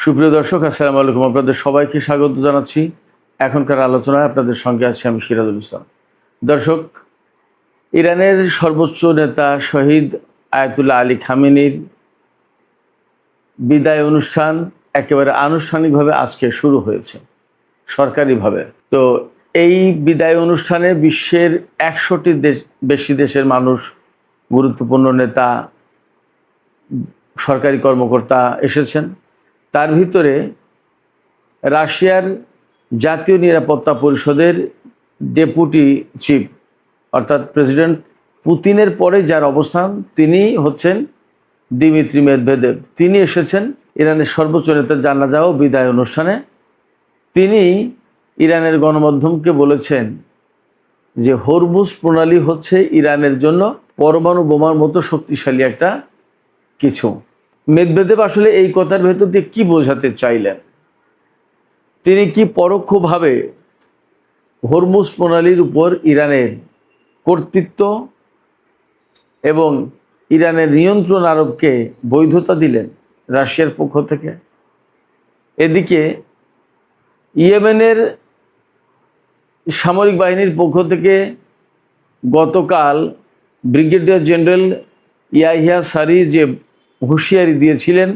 সুপ্রিয় দর্শক, আসসালামু আলাইকুম। আপনাদের সবাইকে স্বাগত জানাচ্ছি। এখনকার আলোচনায় আপনাদের সঙ্গে আছি আমি সিরাজুল ইসলাম। দর্শক, ইরানের সর্বোচ্চ নেতা শহীদ আয়াতুল্লাহ আলী খামেনির বিদায় অনুষ্ঠান একেবারে আনুষ্ঠানিকভাবে আজকে শুরু হয়েছে সরকারিভাবে। তো এই বিদায় অনুষ্ঠানে বিশ্বের 100টির বেশি দেশের মানুষ, গুরুত্বপূর্ণ নেতা, সরকারি কর্মকর্তা এসেছেন। তার ভিতরে রাশিয়ার জাতীয় নিরাপত্তা পরিষদের ডেপুটি চিফ অর্থাৎ প্রেসিডেন্ট পুতিনের পরে যার অবস্থান, তিনি হচ্ছেন দিমিত্রি মেদভেদেভ। তিনি এসেছেন ইরানের সর্বোচ্চ নেতার জানাজা ও বিদায় অনুষ্ঠানে। তিনি ইরানের গণমাধ্যমকে বলেছেন যে হরমুজ প্রণালী হচ্ছে ইরানের জন্য পরমাণু বোমার মতো শক্তিশালী একটা কিছু। মেদভেদেভ আসলে এই কথার ভেতর দিয়ে কি বোঝাতে চাইলেন? তিনি কি পরোক্ষভাবে হরমুজ প্রণালীর উপর ইরানের কর্তৃত্ব এবং ইরানের নিয়ন্ত্রণ আরোপকে বৈধতা দিলেন রাশিয়ার পক্ষ থেকে? এদিকে ইয়েমেনের সামরিক বাহিনীর পক্ষ থেকে গতকাল ব্রিগেডিয়ার জেনারেল ইয়াহিয়া সারি যে হুঁশিয়ারি দিয়েছিলেন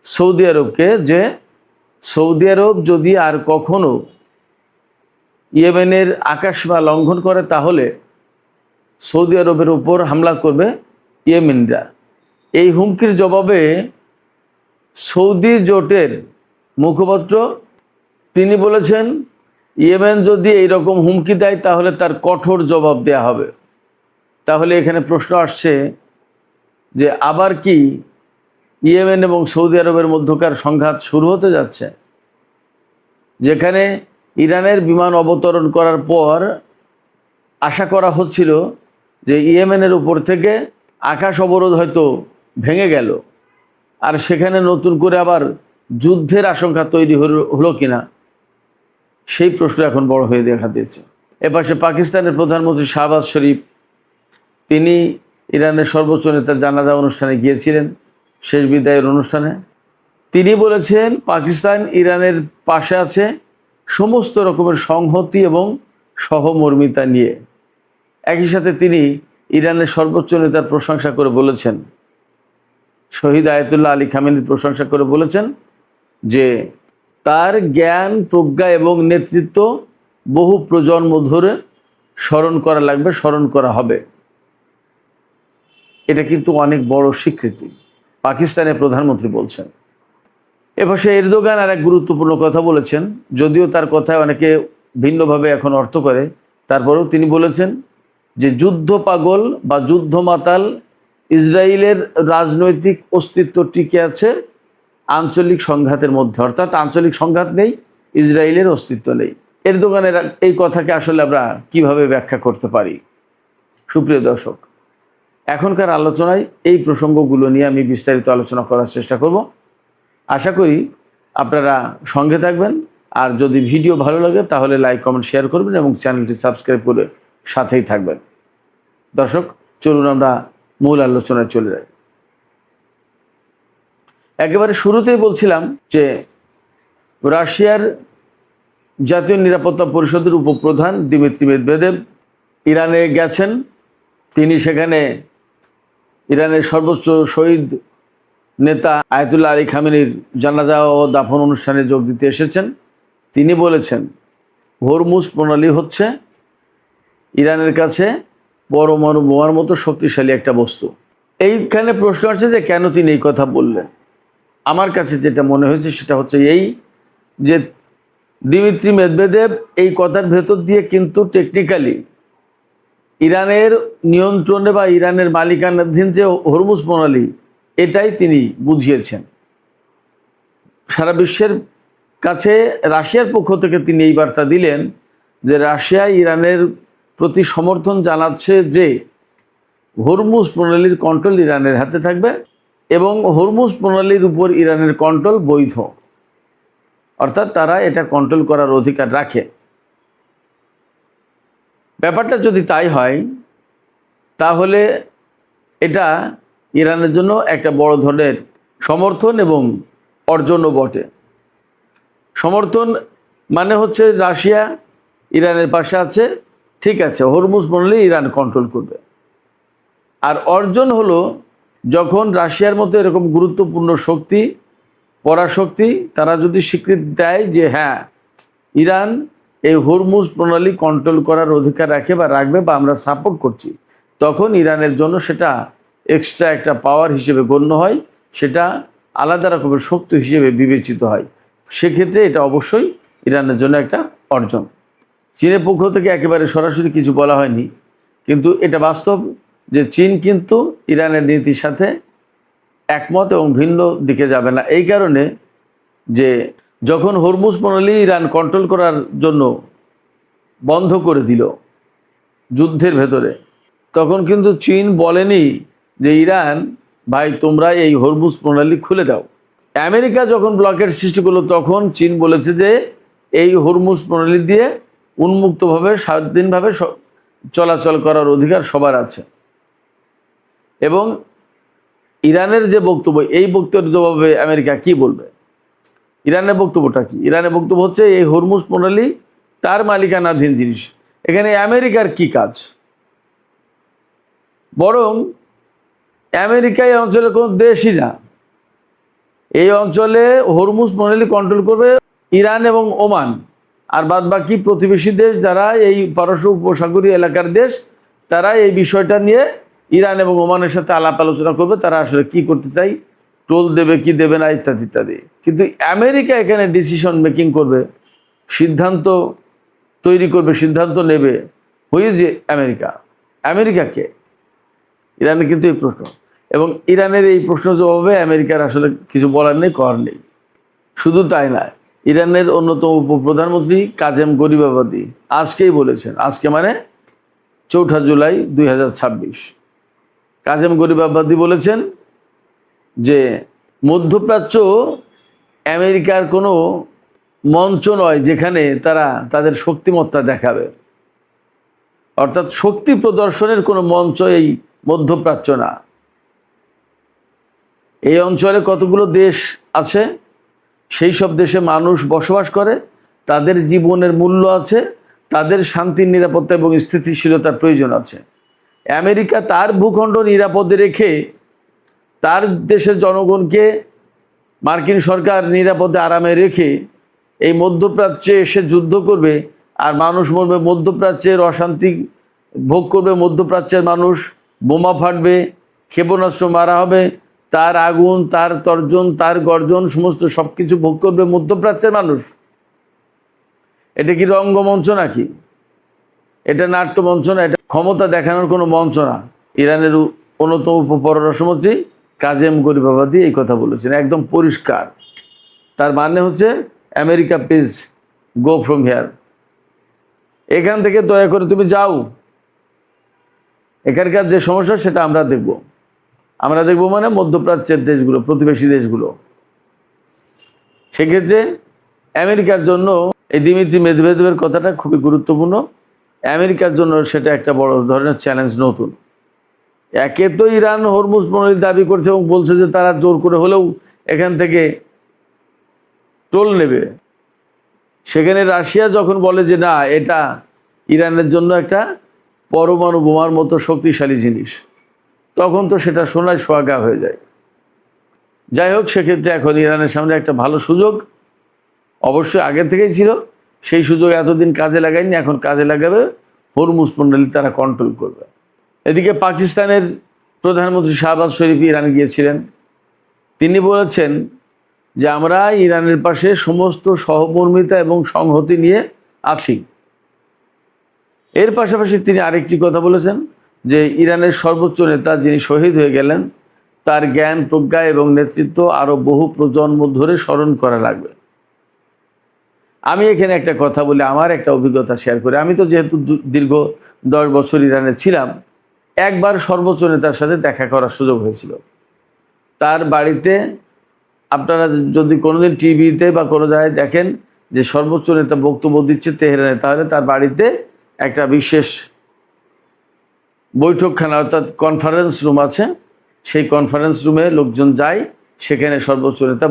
সৌদি আরবকে, যে সৌদি আরব যদি আর কখনো ইয়েমেনের আকাশসীমা লঙ্ঘন করে তাহলে সৌদি আরবের উপর হামলা করবে ইয়েমেনরা। এই হুমকির জবাবে সৌদি জোটের মুখপাত্র তিনি বলেছেন, ইয়েমেন যদি এইরকম হুমকি দেয় তাহলে তার কঠোর জবাব দেয়া হবে। তাহলে এখানে প্রশ্ন আসছে যে আবার কি ইয়েমেন এবং সৌদি আরবের মধ্যকার সংঘাত শুরু হতে যাচ্ছে? যেখানে ইরানের বিমান অবতরণ করার পর আশা করা হচ্ছিল যে ইয়েমেনের উপর থেকে আকাশ অবরোধ হয়তো ভেঙে গেল, আর সেখানে নতুন করে আবার যুদ্ধের আশঙ্কা তৈরি হলো কিনা, সেই প্রশ্ন এখন বড় হয়ে দেখা দিয়েছে। এপাশে পাকিস্তানের প্রধানমন্ত্রী শাহবাজ শরীফ, তিনি ইরানের সর্বোচ্চ নেতার জানাজা অনুষ্ঠানে গিয়েছিলেন, শেষ বিদায়ের অনুষ্ঠানে। তিনি বলেছেন পাকিস্তান ইরানের পাশে আছে সমস্ত রকমের সংহতি এবং সহমর্মিতা নিয়ে। একই সাথে তিনি ইরানের সর্বোচ্চ নেতার প্রশংসা করে বলেছেন, শহীদ আয়াতুল্লাহ আলী খামেনির প্রশংসা করে বলেছেন যে তার জ্ঞান, প্রজ্ঞা এবং নেতৃত্ব বহু প্রজন্ম ধরে স্মরণ করা লাগবে, স্মরণ করা হবে। এটা কিন্তু অনেক বড় স্বীকৃতি, পাকিস্তানের প্রধানমন্ত্রী বলছেন। এপাশে এরদোগান আর এক গুরুত্বপূর্ণ কথা বলেছেন, যদিও তার কথায় অনেকে ভিন্নভাবে এখন অর্থ করে, তারপরেও তিনি বলেছেন যে যুদ্ধ পাগল বা যুদ্ধ মাতাল ইসরায়েলের রাজনৈতিক অস্তিত্ব টিকে আছে আঞ্চলিক সংঘাতের মধ্যে, অর্থাৎ আঞ্চলিক সংঘাত নেই, ইসরায়েলের অস্তিত্ব নেই। এরদোগানের এই কথাকে আসলে আমরা কিভাবে ব্যাখ্যা করতে পারি? সুপ্রিয় দর্শক, এখনকার আলোচনায় এই প্রসঙ্গগুলো নিয়ে আমি বিস্তারিত আলোচনা করার চেষ্টা করব। আশা করি আপনারা সঙ্গে থাকবেন, আর যদি ভিডিও ভালো লাগে তাহলে লাইক, কমেন্ট, শেয়ার করবেন এবং চ্যানেলটি সাবস্ক্রাইব করে সাথেই থাকবেন। দর্শক, চলুন আমরা মূল আলোচনায় চলে যাই। একেবারে শুরুতেই বলছিলাম যে রাশিয়ার জাতীয় নিরাপত্তা পরিষদের উপপ্রধান দিমিত্রি মেদভেদেভ ইরানে গেছেন। তিনি সেখানে ইরানের সর্বোচ্চ শহীদ নেতা আয়াতুল্লাহ আলী খামেনির জানাজা ও দাফন অনুষ্ঠানে যোগ দিতে এসেছেন। তিনি বলেছেন হরমুজ প্রণালী হচ্ছে ইরানের কাছে পরমাণু বোমার মতো শক্তিশালী একটা বস্তু। এইখানে প্রশ্ন আছে যে কেন তিনি এই কথা বললেন। আমার কাছে যেটা মনে হয়েছে সেটা হচ্ছে এই যে দিমিত্রি মেদভেদেভ এই কথার ভেতর দিয়ে কিন্তু টেকনিক্যালি ইরানের নিয়ন্ত্রণে বা ইরানের মালিকানাধীন যে হরমুজ প্রণালী, এটাই তিনি বুঝিয়েছেন। সারা বিশ্বের কাছে রাশিয়ার পক্ষ থেকে তিনি এই বার্তা দিলেন যে রাশিয়া ইরানের প্রতি সমর্থন জানাচ্ছে যে হরমুজ প্রণালীর কন্ট্রোল ইরানের হাতে থাকবে এবং হরমুজ প্রণালীর উপর ইরানের কন্ট্রোল বৈধ, অর্থাৎ তারা এটা কন্ট্রোল করার অধিকার রাখে। ব্যাপারটা যদি তাই হয় তাহলে এটা ইরানের জন্য একটা বড় ধরনের সমর্থন এবং অর্জনও বটে। সমর্থন মানে হচ্ছে রাশিয়া ইরানের পাশে আছে, ঠিক আছে, হরমুজ প্রণালী ইরান কন্ট্রোল করবে। আর অর্জন হলো যখন রাশিয়ার মতো এরকম গুরুত্বপূর্ণ শক্তি, পরাশক্তি, তারা যদি স্বীকৃতি দেয় যে হ্যাঁ ইরান এই হরমুজ প্রণালী কন্ট্রোল করার অধিকার রাখে বা রাখবে বা আমরা সাপোর্ট করছি, তখন ইরানের জন্য সেটা এক্সট্রা একটা পাওয়ার হিসেবে গণ্য হয়, সেটা আলাদা রকমের শক্তি হিসেবে বিবেচিত হয়। সেক্ষেত্রে এটা অবশ্যই ইরানের জন্য একটা অর্জন। চীনের পক্ষ থেকে একেবারে সরাসরি কিছু বলা হয়নি, কিন্তু এটা বাস্তব যে চীন কিন্তু ইরানের নীতির সাথে একমত এবং ভিন্ন দিকে যাবে না। এই কারণে যে যখন হরমুজ প্রণালী ইরান কন্ট্রোল করার জন্য বন্ধ করে দিল যুদ্ধের ভেতরে, তখন কিন্তু চীন বলেনি যে ইরান ভাই তোমরা এই হরমুজ প্রণালী খুলে দাও। আমেরিকা যখন ব্লকের সৃষ্টি করলো তখন চীন বলেছে যে এই হরমুজ প্রণালী দিয়ে উন্মুক্তভাবে স্বাধীনভাবে চলাচল করার অধিকার সবার আছে। এবং ইরানের যে বক্তব্য, এই বক্তব্যের জবাবে আমেরিকা কি বলবে? ইরানের বক্তব্যটা কি? ইরানের বক্তব্য হচ্ছে এই হরমুজ প্রণালী তার মালিকানাধীন জিনিস, এখানে আমেরিকার কি কাজ? বরং আমেরিকা এই অঞ্চলের কোনো দেশই না, এই অঞ্চলে হরমুজ প্রণালী কন্ট্রোল করবে ইরান এবং ওমান, আর বাদ বাকি প্রতিবেশী দেশ যারা এই পারস্য উপসাগরীয় এলাকার দেশ, তারা এই বিষয়টা নিয়ে ইরান এবং ওমানের সাথে আলাপ আলোচনা করবে, তারা আসলে কি করতে চাই, টোল দেবে কি দেবে না ইত্যাদি ইত্যাদি। কিন্তু আমেরিকা এখানে ডিসিশন মেকিং করবে, সিদ্ধান্ত তৈরি করবে, সিদ্ধান্ত নেবে। Who is America? আমেরিকাকে? ইরানের কিন্তু এই প্রশ্ন, এবং ইরানের এই প্রশ্ন জবাবে আমেরিকার আসলে কিছু বলার নেই, করার নেই। শুধু তাই না, ইরানের অন্যতম উপপ্রধানমন্ত্রী কাজেম গরিবাবাদি আজকেই বলেছেন, আজকে মানে 4 জুলাই 2026, কাজেম গরিবাবাদি বলেছেন যে মধ্যপ্রাচ্য আমেরিকার কোনো মঞ্চ নয় যেখানে তারা তাদের শক্তিমত্তা দেখাবে, অর্থাৎ শক্তি প্রদর্শনের কোনো মঞ্চ এই মধ্যপ্রাচ্য না। এই অঞ্চলে কতগুলো দেশ আছে, সেই সব দেশে মানুষ বসবাস করে, তাদের জীবনের মূল্য আছে, তাদের শান্তির, নিরাপত্তা এবং স্থিতিশীলতার প্রয়োজন আছে। আমেরিকা তার ভূখণ্ড নিরাপদে রেখে তার দেশের জনগণকে মার্কিন সরকার নিরাপদে আরামে রেখে এই মধ্যপ্রাচ্যে এসে যুদ্ধ করবে, আর মানুষ মরবে, মধ্যপ্রাচ্যের অশান্তি ভোগ করবে, মধ্যপ্রাচ্যের মানুষ, বোমা ফাটবে, ক্ষেপণাস্ত্র মারা হবে, তার আগুন, তার তর্জন, তার গর্জন, সমস্ত সব কিছু ভোগ করবে মধ্যপ্রাচ্যের মানুষ। এটা কি রঙ্গমঞ্চ নাকি? এটা নাট্যমঞ্চ না, এটা ক্ষমতা দেখানোর কোনো মঞ্চ না। ইরানের অন্যতম উপপররাষ্ট্রমন্ত্রী কাজেম গরিবাবাদি এই কথা বলেছেন, একদম পরিষ্কার। তার মানে হচ্ছে America please go from here, এখান থেকে দয়া করে তুমি যাও, এখানকার যে সমস্যা সেটা আমরা দেখব। আমরা দেখব মানে মধ্যপ্রাচ্যের দেশগুলো, প্রতিবেশী দেশগুলো। সেক্ষেত্রে আমেরিকার জন্য এই দিমিত্রি মেদভেদেবের কথাটা খুবই গুরুত্বপূর্ণ। আমেরিকার জন্য সেটা একটা বড় ধরনের চ্যালেঞ্জ। নতুন একে তো ইরান হরমুজ প্রণালী দাবি করছে এবং বলছে যে তারা জোর করে হলেও এখান থেকে টোল নেবে। সেখানে রাশিয়া যখন বলে যে না, এটা ইরানের জন্য একটা পরমাণু বোমার মতো শক্তিশালী জিনিস, তখন তো সেটা সোনায় সোহাগা হয়ে যায়। যাই হোক, সেক্ষেত্রে এখন ইরানের সামনে একটা ভালো সুযোগ, অবশ্যই আগে থেকেই ছিল, সেই সুযোগ এতদিন কাজে লাগায়নি, এখন কাজে লাগাবে, হরমুজ প্রণালী তারা কন্ট্রোল করবে। এদিকে পাকিস্তানের প্রধানমন্ত্রী শাহবাজ শরীফ ইরান গিয়েছিলেন, তিনি বলেছেন যে আমরা ইরানের পাশে সমস্ত সহমর্মিতা এবং সংহতি নিয়ে আছি। এর পাশাপাশি তিনি আরেকটি কথা বলেছেন যে ইরানের সর্বোচ্চ নেতা যিনি শহীদ হয়ে গেলেন, তার জ্ঞান, প্রজ্ঞা এবং নেতৃত্ব আরও বহু প্রজন্ম ধরে স্মরণ করা লাগবে। আমি এখানে একটা কথা বলি, আমার একটা অভিজ্ঞতা শেয়ার করি। আমি তো যেহেতু দীর্ঘ 10 বছর ইরানে ছিলাম, একবার সর্বোচ্চ নেতার সাথে দেখা করার সুযোগ হয়েছিল। তার বাড়িতে আপনারা যদি কোনোদিন টিভিতে বা কোনো জায়গায় দেখেন যে সর্বোচ্চ নেতা বক্তব্য দিচ্ছে তেহরানে, তাহলে তার বাড়িতে একটা বিশেষ বৈঠকখানা অর্থাৎ কনফারেন্স রুম আছে। সেই কনফারেন্স রুমে লোকজন যায়, সেখানে সর্বোচ্চ নেতা